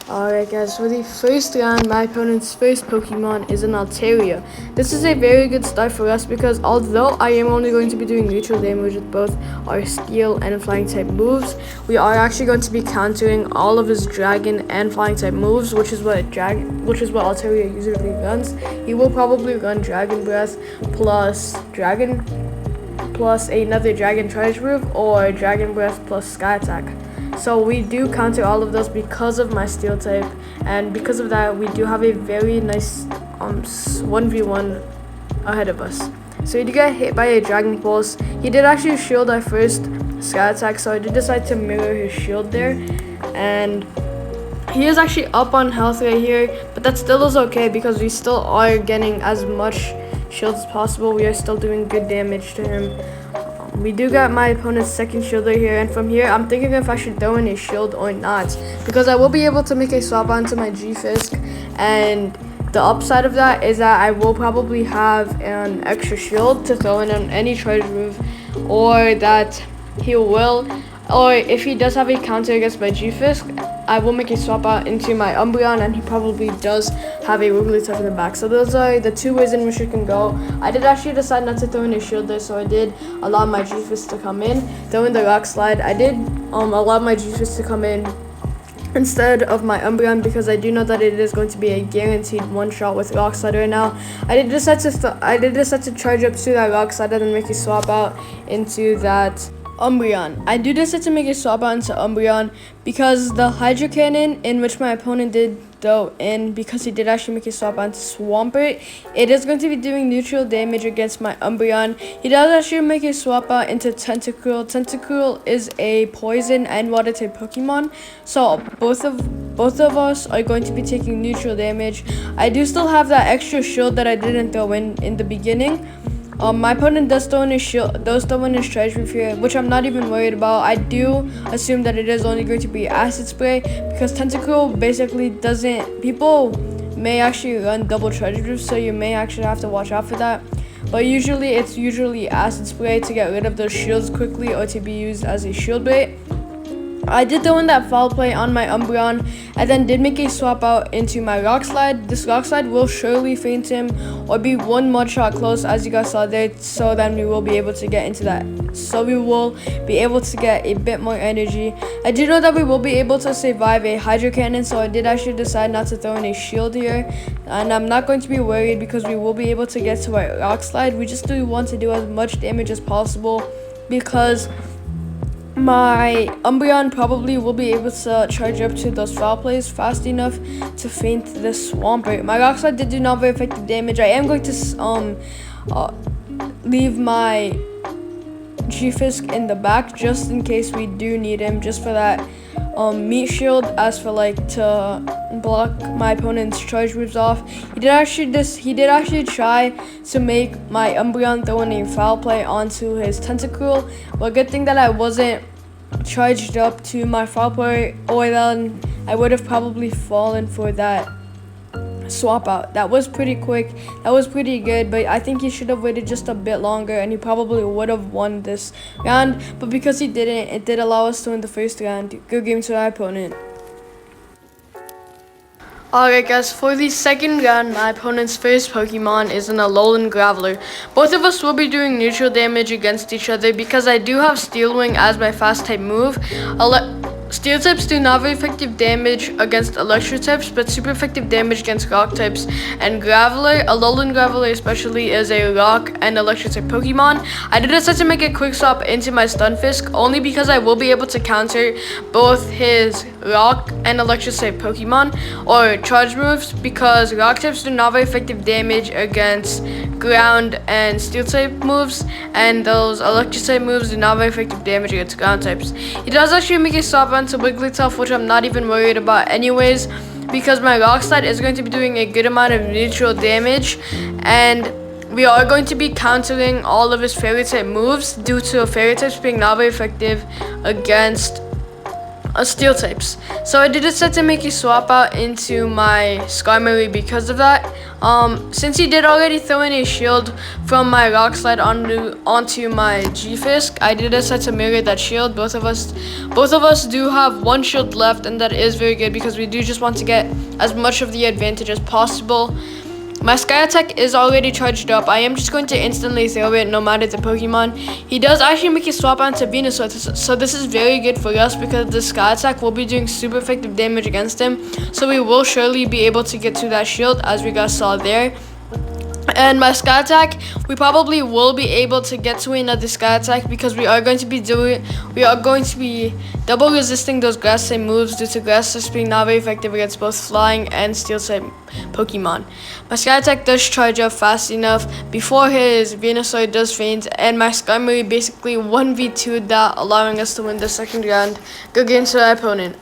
Alright guys, for the first round, my opponent's first Pokemon is an Altaria. This is a very good start for us because although I am only going to be doing neutral damage with both our Steel and Flying type moves, we are actually going to be countering all of his Dragon and Flying type moves, which is what Altaria usually runs. He will probably run Dragon Breath plus another Dragon Charge move or Dragon Breath plus Sky Attack. So we do counter all of those because of my Steel type, and because of that we do have a very nice 1v1 ahead of us. So he did get hit by a Dragon Pulse. He did actually shield our first Sky Attack, so I did decide to mirror his shield there, and he is actually up on health right here, but that still is okay because we still are getting as much shield as possible. We are still doing good damage to him. We do got my opponent's second shielder here, and from here I'm thinking if I should throw in a shield or not, because I will be able to make a swap onto my G-Fisk, and the upside of that is that I will probably have an extra shield to throw in on any charge move, or that he will, or if he does have a counter against my G-Fisk, I will make a swap out into my Umbreon, and he probably does have a Wigglytuff in the back. So those are the two ways in which it can go. I did actually decide not to throw in a shield there, so I did allow my G-Fisk to come in. Throw in the Rock Slide. I did allow my G-Fisk to come in instead of my Umbreon because I do know that it is going to be a guaranteed one-shot with Rock Slide right now. I did decide to charge up to that Rock Slide and then make a swap out into that Umbreon. I do decide to make a swap out into Umbreon because the Hydro Cannon, in which my opponent did throw in, because he did actually make a swap out into Swampert, it is going to be doing neutral damage against my Umbreon. He does actually make a swap out into Tentacruel. Tentacruel is a poison and water type Pokemon, so both of us are going to be taking neutral damage. I do still have that extra shield that I didn't throw in the beginning. My opponent does throw in his Charge Move here, which I'm not even worried about. I do assume that it is only going to be Acid Spray because Tentacruel basically doesn't. People may actually run double Charge Moves, so you may actually have to watch out for that. But it's usually Acid Spray to get rid of those shields quickly or to be used as a shield bait. I did throw in that Foul Play on my Umbreon and then did make a swap out into my Rock Slide. This Rock Slide will surely faint him or be one mud shot close, as you guys saw there, so then we will be able to get into that. So we will be able to get a bit more energy. I do know that we will be able to survive a Hydro Cannon, so I did actually decide not to throw in a shield here. And I'm not going to be worried because we will be able to get to our Rock Slide. We just do want to do as much damage as possible because my Umbreon probably will be able to charge up to those Foul Plays fast enough to faint this Swampert. My Rock Slide did do not very effective damage. I am going to leave my G-Fisk in the back just in case we do need him, just for that meat shield, as for to block my opponent's charge moves off. He did actually try to make my Umbreon throw in a Foul Play onto his Tentacruel, but good thing that I wasn't charged up to my Foul Play, or then I would have probably fallen for that swap out. That was pretty quick, that was pretty good, but I think he should have waited just a bit longer and he probably would have won this round, but because he didn't, it did allow us to win the first round. Good game to our opponent. Alright guys, for the second round, my opponent's first Pokemon is an Alolan Graveler. Both of us will be doing neutral damage against each other because I do have Steel Wing as my fast type move. Steel types do not very effective damage against electric types, but super effective damage against rock types. And Alolan Graveler especially, is a rock and electric type Pokemon. I did decide to make a quick swap into my Stunfisk only because I will be able to counter both his rock and electric type Pokemon or charge moves, because rock types do not very effective damage against ground and steel type moves, and those electric type moves do not very effective damage against ground types. He does actually make a swap onto Wigglytuff, which I'm not even worried about anyways, because my Rock Slide is going to be doing a good amount of neutral damage, and we are going to be countering all of his fairy type moves due to fairy types being not very effective against steel types. So I did decide to make a swap out into my Skarmory because of that. Since he did already throw in a shield from my Rock Slide onto my G-Fisk, I did decide to mirror that shield. Both of us do have one shield left, and that is very good because we do just want to get as much of the advantage as possible. My Sky Attack is already charged up. I am just going to instantly throw it no matter the Pokemon. He does actually make a swap out to Venusaur, so this is very good for us because the Sky Attack will be doing super effective damage against him. So we will surely be able to get to that shield, as we guys saw there. And my Sky Attack, we probably will be able to get to another Sky Attack because we are going to be double resisting those Grass type moves due to Grass types being not very effective against both Flying and Steel type Pokemon. My Sky Attack does charge up fast enough before his Venusaur does faint, and my Skarmory basically 1v2'd that, allowing us to win the second round. Good game to our opponent.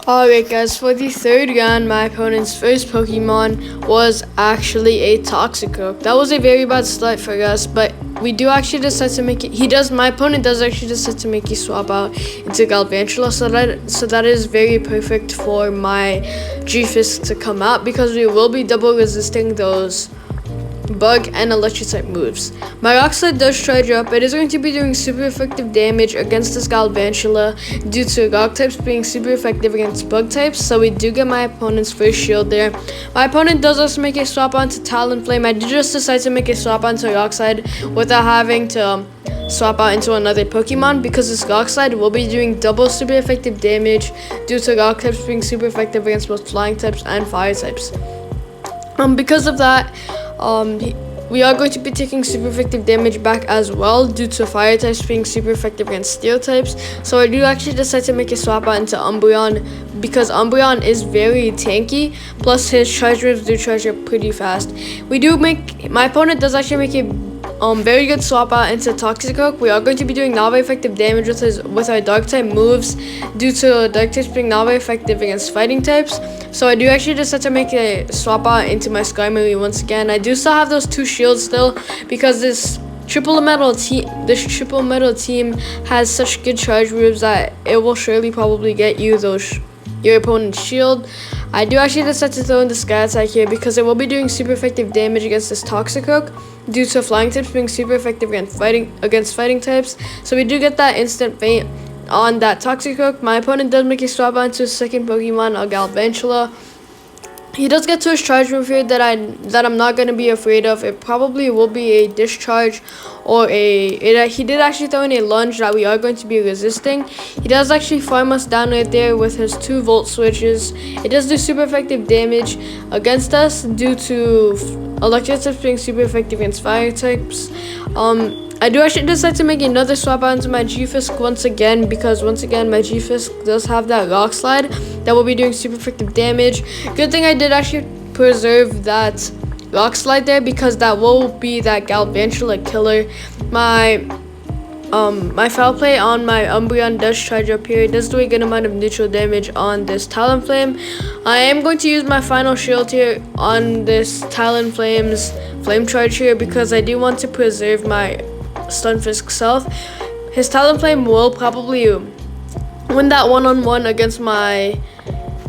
Alright guys, for the third round, my opponent's first Pokemon was actually a Toxicroak. That was a very bad start for us, but we do actually decide to make it. My opponent does actually decide to make a swap out into Galvantula, so that is very perfect for my G-Fisk to come out because we will be double resisting those Bug and Electric type moves. My Rock Slide does charge up. It is going to be doing super effective damage against this Galvantula due to Rock types being super effective against Bug types, so we do get my opponent's first shield there. My opponent does also make a swap onto Talonflame. I did just decide to make a swap onto Rock Slide without having to swap out into another Pokemon because this Rock Slide will be doing double super effective damage due to Rock types being super effective against both Flying types and Fire types. Because of that, we are going to be taking super effective damage back as well due to Fire types being super effective against Steel types. So I do actually decide to make a swap out into Umbreon because Umbreon is very tanky, plus his charge waves do charge up pretty fast. My opponent does actually make a very good swap out into Toxicroak. We are going to be doing not very effective damage with our Dark type moves due to Dark types being not very effective against Fighting types. So I do actually decide to make a swap out into my Skarmory once again. I do still have those two shields still because this triple metal team has such good charge moves that it will surely probably get you your opponent's shield. I do actually decide to throw in the Sky Attack here because it will be doing super effective damage against this Toxicroak due to Flying types being super effective against fighting types. So we do get that instant faint on that Toxicroak. My opponent does make a swap out to his second Pokemon, a Galvantula. He does get to his charge move here that I'm not going to be afraid of. It probably will be a Discharge or he did actually throw in a Lunge that we are going to be resisting. He does actually farm us down right there with his 2 Volt switches. It does do super effective damage against us due to Electric types being super effective against Fire types. I do actually decide to make another swap out into my G-Fisk once again because once again my G-Fisk does have that Rock Slide that will be doing super effective damage. Good thing I did actually preserve that Rock Slide there because that will be that Galvantula killer. My Foul Play on my Umbreon does charge up here. It does do a good amount of neutral damage on this Talonflame. I am going to use my final shield here on this Talonflame's Flame Charge here because I do want to preserve my Stunfisk's health. His Talonflame will probably win that one-on-one against my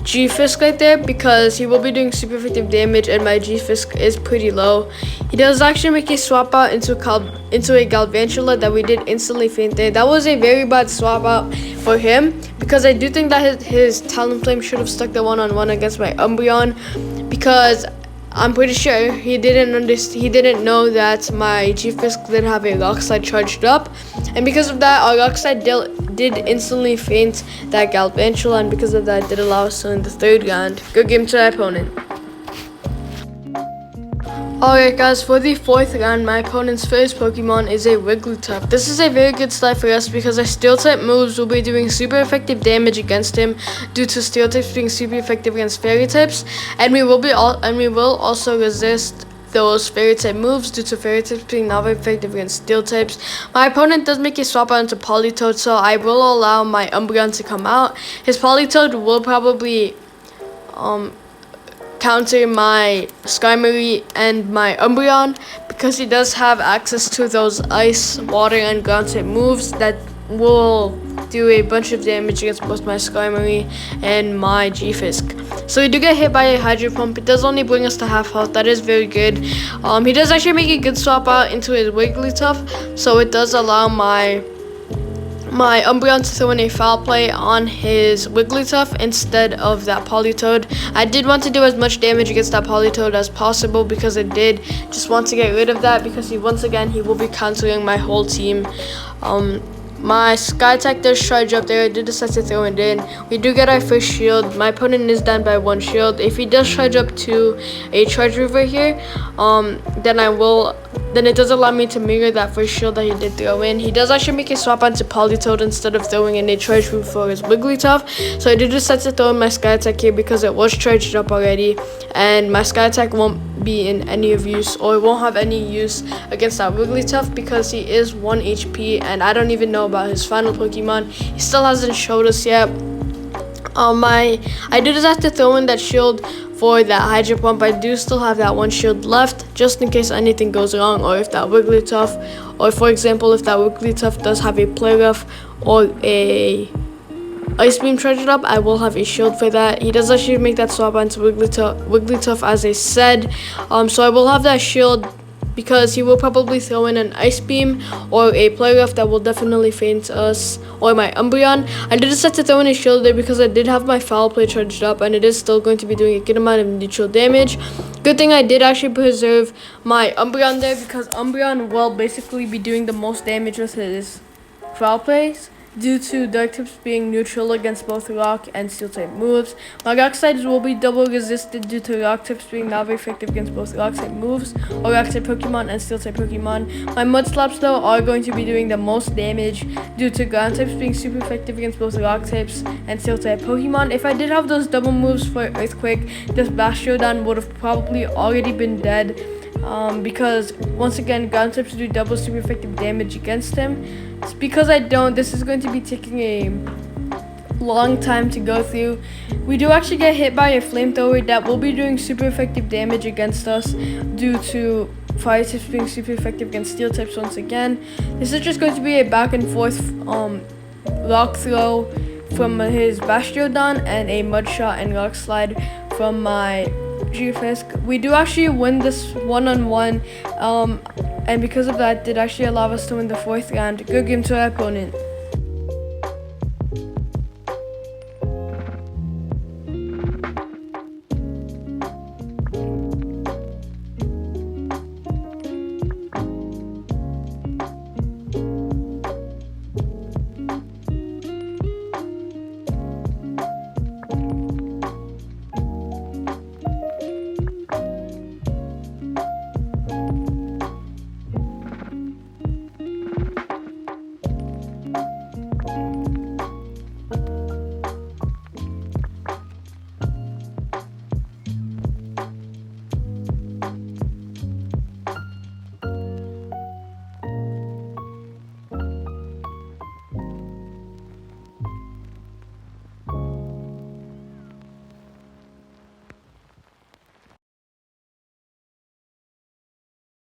G-Fisk right there because he will be doing super effective damage and my G-Fisk is pretty low. He does actually make a swap out into a Galvantula that we did instantly faint there. That was a very bad swap out for him because I do think that his Talonflame should have stuck the one-on-one against my Umbreon because I'm pretty sure he didn't know that my G-Fisk did have a Rock Slide charged up, and because of that our Rock Slide did instantly faint that Galvantula, and because of that it did allow us to win the third round. Good game to our opponent. Alright guys, for the fourth round, my opponent's first Pokemon is a Wigglytuff. This is a very good start for us because our Steel type moves will be doing super effective damage against him due to Steel types being super effective against Fairy types, and we will also resist those Fairy type moves due to Fairy types being not very effective against Steel types. My opponent does make a swap out into Politoed, so I will allow my Umbreon to come out. His Politoed will probably counter my Skarmory and my Umbreon because he does have access to those Ice, Water, and Ground type moves that will do a bunch of damage against both my Skarmory and my G-Fisk. So we do get hit by a Hydro Pump. It does only bring us to half health. That is very good. He does actually make a good swap out into his Wigglytuff, so it does allow my Umbreon to throw in a Foul Play on his Wigglytuff instead of that Politoed. I did want to do as much damage against that Politoed as possible because I did just want to get rid of that, because once again he will be countering my whole team. My Sky Attack does charge up there. I did decide to throw it in. We do get our first shield. My opponent is down by 1 shield. If he does charge up to a Charge River here, then it does allow me to mirror that first shield that he did throw in. He does actually make a swap onto Politoed instead of throwing in a Charge River for his Wigglytuff. So I did decide to throw in my Sky Attack here because it was charged up already, and my Sky Attack won't be in any of use, or it won't have any use against that Wigglytuff because he is 1 HP and I don't even know about his final Pokemon. He still hasn't showed us yet. I did just have to throw in that shield for that Hydro Pump. I do still have that 1 shield left just in case anything goes wrong, or if that Wigglytuff, or for example if that Wigglytuff does have a Play Rough or a Ice Beam charged up, I will have a shield for that. He does actually make that swap onto Wigglytuff as I said. So I will have that shield because he will probably throw in an Ice Beam or a Play Rough that will definitely faint us, or my Umbreon. I did decide to throw in a shield there because I did have my Foul Play charged up and it is still going to be doing a good amount of neutral damage. Good thing I did actually preserve my Umbreon there, because Umbreon will basically be doing the most damage with his Foul Plays, due to Dark Tips being neutral against both Rock and Steel type moves. My Rock Slides will be double resisted due to Rock Tips being not very effective against both Rock type moves or Rock type Pokemon and Steel type Pokemon. My Mud Slaps though are going to be doing the most damage due to Ground Types being super effective against both Rock types and Steel type Pokemon. If I did have those double moves for Earthquake, this Bastiodon would have probably already been dead. Because once again Ground Types do double super effective damage against him. It's because I don't, this is going to be taking a long time to go through. We do actually get hit by a Flamethrower that will be doing super effective damage against us due to Fire Types being super effective against Steel Types once again. This is just going to be a back and forth Rock Throw from his Bastiodon and a Mud Shot and Rock Slide from my G-Fisk. We do actually win this one-on-one, and because of that did actually allow us to win the 4th round. Good game to our opponent.